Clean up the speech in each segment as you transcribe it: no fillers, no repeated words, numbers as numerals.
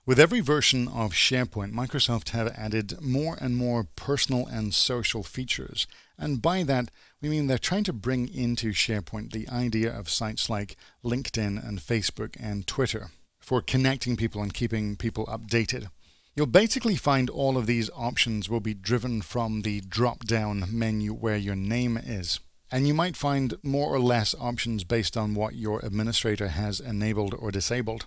With every version of SharePoint, Microsoft have added more and more personal and social features. And by that, we mean they're trying to bring into SharePoint the idea of sites like LinkedIn and Facebook and Twitter for connecting people and keeping people updated. You'll basically find all of these options will be driven from the drop-down menu where your name is. And you might find more or less options based on what your administrator has enabled or disabled.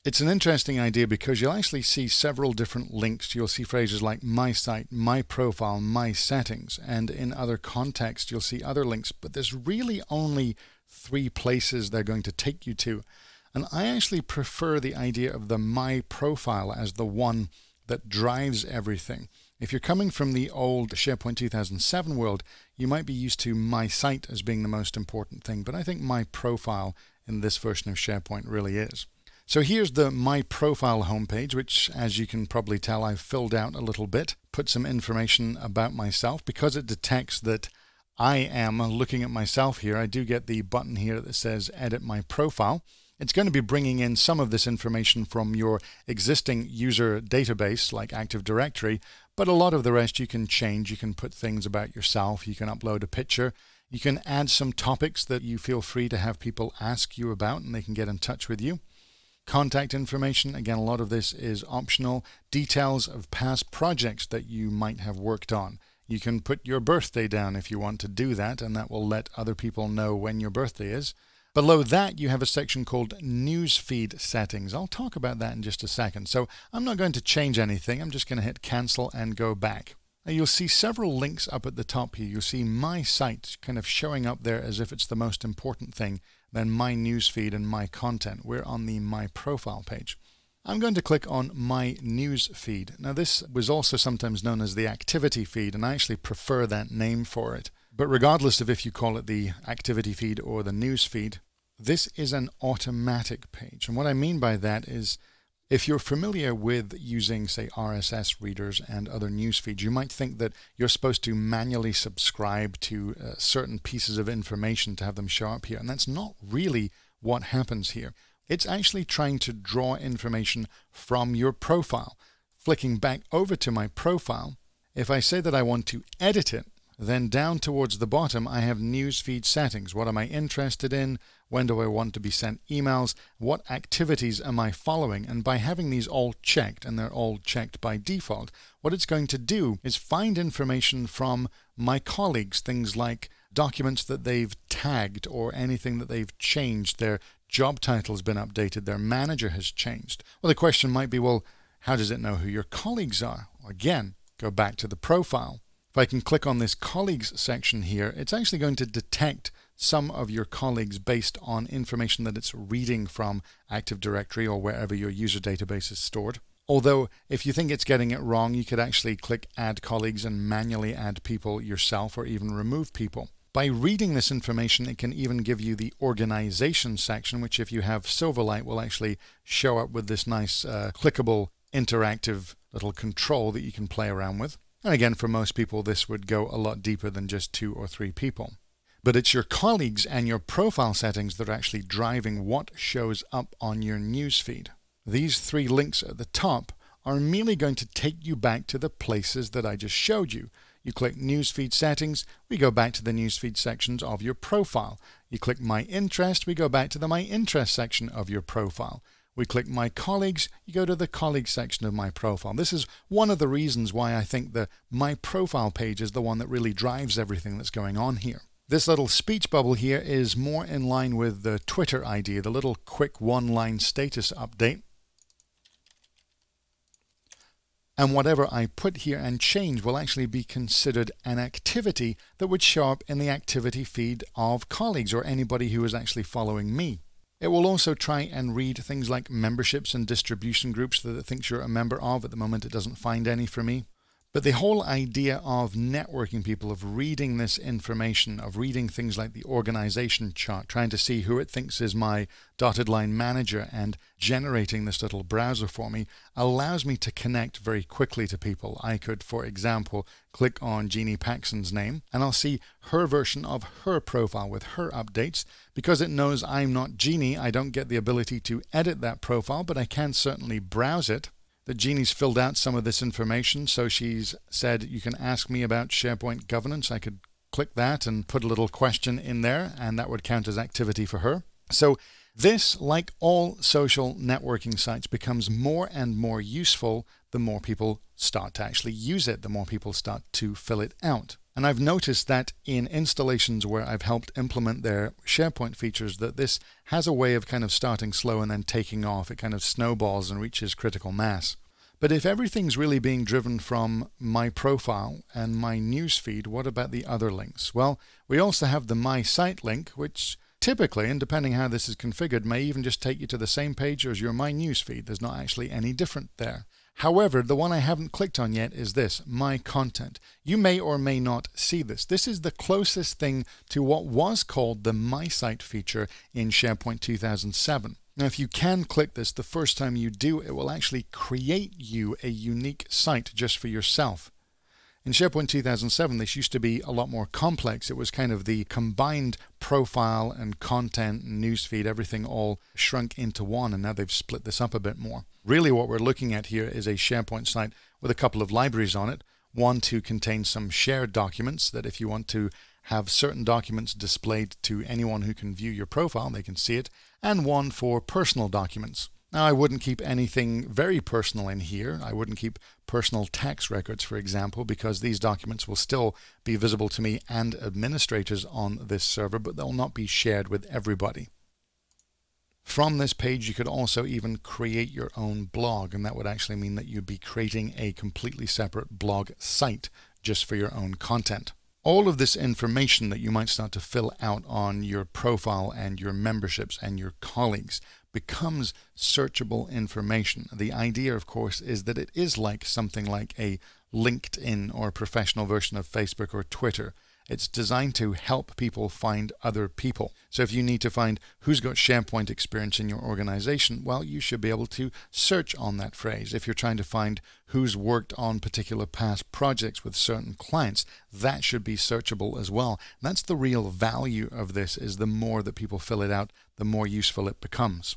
It's an interesting idea because you'll actually see several different links. You'll see phrases like my site, my profile, my settings, and in other contexts you'll see other links, but there's really only 3 places they're going to take you to. And I actually prefer the idea of the my profile as the one that drives everything. If you're coming from the old SharePoint 2007 world, you might be used to my site as being the most important thing, but I think my profile in this version of SharePoint really is. So here's the My Profile homepage, which, as you can probably tell, I've filled out a little bit, put some information about myself. Because it detects that I am looking at myself here, I do get the button here that says Edit My Profile. It's going to be bringing in some of this information from your existing user database, like Active Directory, but a lot of the rest you can change. You can put things about yourself, you can upload a picture, you can add some topics that you feel free to have people ask you about and they can get in touch with you. Contact information, again, a lot of this is optional. Details of past projects that you might have worked on. You can put your birthday down if you want to do that, and that will let other people know when your birthday is. Below that, you have a section called Newsfeed Settings. I'll talk about that in just a second. So I'm not going to change anything. I'm just going to hit Cancel and go back. Now you'll see several links up at the top here. You'll see My Site kind of showing up there as if it's the most important thing. Then My Newsfeed and My Content. We're on the My Profile page. I'm going to click on My Newsfeed. Now this was also sometimes known as the Activity Feed, and I actually prefer that name for it. But regardless of if you call it the Activity Feed or the News Feed, this is an automatic page. And what I mean by that is, if you're familiar with using, say, RSS readers and other news feeds, you might think that you're supposed to manually subscribe to certain pieces of information to have them show up here. And that's not really what happens here. It's actually trying to draw information from your profile. Flicking back over to my profile, if I say that I want to edit it, then down towards the bottom, I have newsfeed settings. What am I interested in? When do I want to be sent emails? What activities am I following? And by having these all checked, and they're all checked by default, what it's going to do is find information from my colleagues, things like documents that they've tagged or anything that they've changed. Their job title's been updated, their manager has changed. Well, the question might be, well, how does it know who your colleagues are? Again, go back to the profile. If I can click on this colleagues section here, it's actually going to detect some of your colleagues based on information that it's reading from Active Directory or wherever your user database is stored. Although, if you think it's getting it wrong, you could actually click Add Colleagues and manually add people yourself or even remove people. By reading this information, it can even give you the organization section, which if you have Silverlight will actually show up with this nice clickable interactive little control that you can play around with. And again, for most people, this would go a lot deeper than just 2 or 3 people. But it's your colleagues and your profile settings that are actually driving what shows up on your newsfeed. These 3 links at the top are merely going to take you back to the places that I just showed you. You click Newsfeed Settings, we go back to the newsfeed sections of your profile. You click My Interest, we go back to the My Interest section of your profile. We click My Colleagues, you go to the Colleagues section of My Profile. This is one of the reasons why I think the My Profile page is the one that really drives everything that's going on here. This little speech bubble here is more in line with the Twitter idea, the little quick one-line status update. And whatever I put here and change will actually be considered an activity that would show up in the activity feed of colleagues or anybody who is actually following me. It will also try and read things like memberships and distribution groups that it thinks you're a member of. At the moment, it doesn't find any for me. But the whole idea of networking people, of reading this information, of reading things like the organization chart, trying to see who it thinks is my dotted line manager and generating this little browser for me, allows me to connect very quickly to people. I could, for example, click on Jeannie Paxson's name and I'll see her version of her profile with her updates. Because it knows I'm not Jeannie, I don't get the ability to edit that profile, but I can certainly browse it. that Jeannie's filled out some of this information. So she's said, you can ask me about SharePoint governance. I could click that and put a little question in there, and that would count as activity for her. So this, like all social networking sites, becomes more and more useful the more people start to actually use it, the more people start to fill it out. And I've noticed that in installations where I've helped implement their SharePoint features, that this has a way of kind of starting slow and then taking off. It kind of snowballs and reaches critical mass. But if everything's really being driven from my profile and my newsfeed, what about the other links? Well, we also have the My Site link, which typically, and depending how this is configured, may even just take you to the same page as your My Newsfeed. There's not actually any different there. However, the one I haven't clicked on yet is this, My Content. You may or may not see this. This is the closest thing to what was called the My Site feature in SharePoint 2007. Now, if you can click this, the first time you do, it will actually create you a unique site just for yourself. In SharePoint 2007, this used to be a lot more complex. It was kind of the combined profile and content and newsfeed, everything all shrunk into one, and now they've split this up a bit more. Really what we're looking at here is a SharePoint site with a couple of libraries on it. One to contain some shared documents, that if you want to have certain documents displayed to anyone who can view your profile, they can see it, and one for personal documents. Now, I wouldn't keep anything very personal in here. I wouldn't keep personal tax records, for example, because these documents will still be visible to me and administrators on this server, but they'll not be shared with everybody. From this page, you could also even create your own blog, and that would actually mean that you'd be creating a completely separate blog site just for your own content. All of this information that you might start to fill out on your profile and your memberships and your colleagues becomes searchable information. The idea, of course, is that it is like something like a LinkedIn or a professional version of Facebook or Twitter. It's designed to help people find other people. So if you need to find who's got SharePoint experience in your organization, well, you should be able to search on that phrase. If you're trying to find who's worked on particular past projects with certain clients, that should be searchable as well. And that's the real value of this, is the more that people fill it out, the more useful it becomes.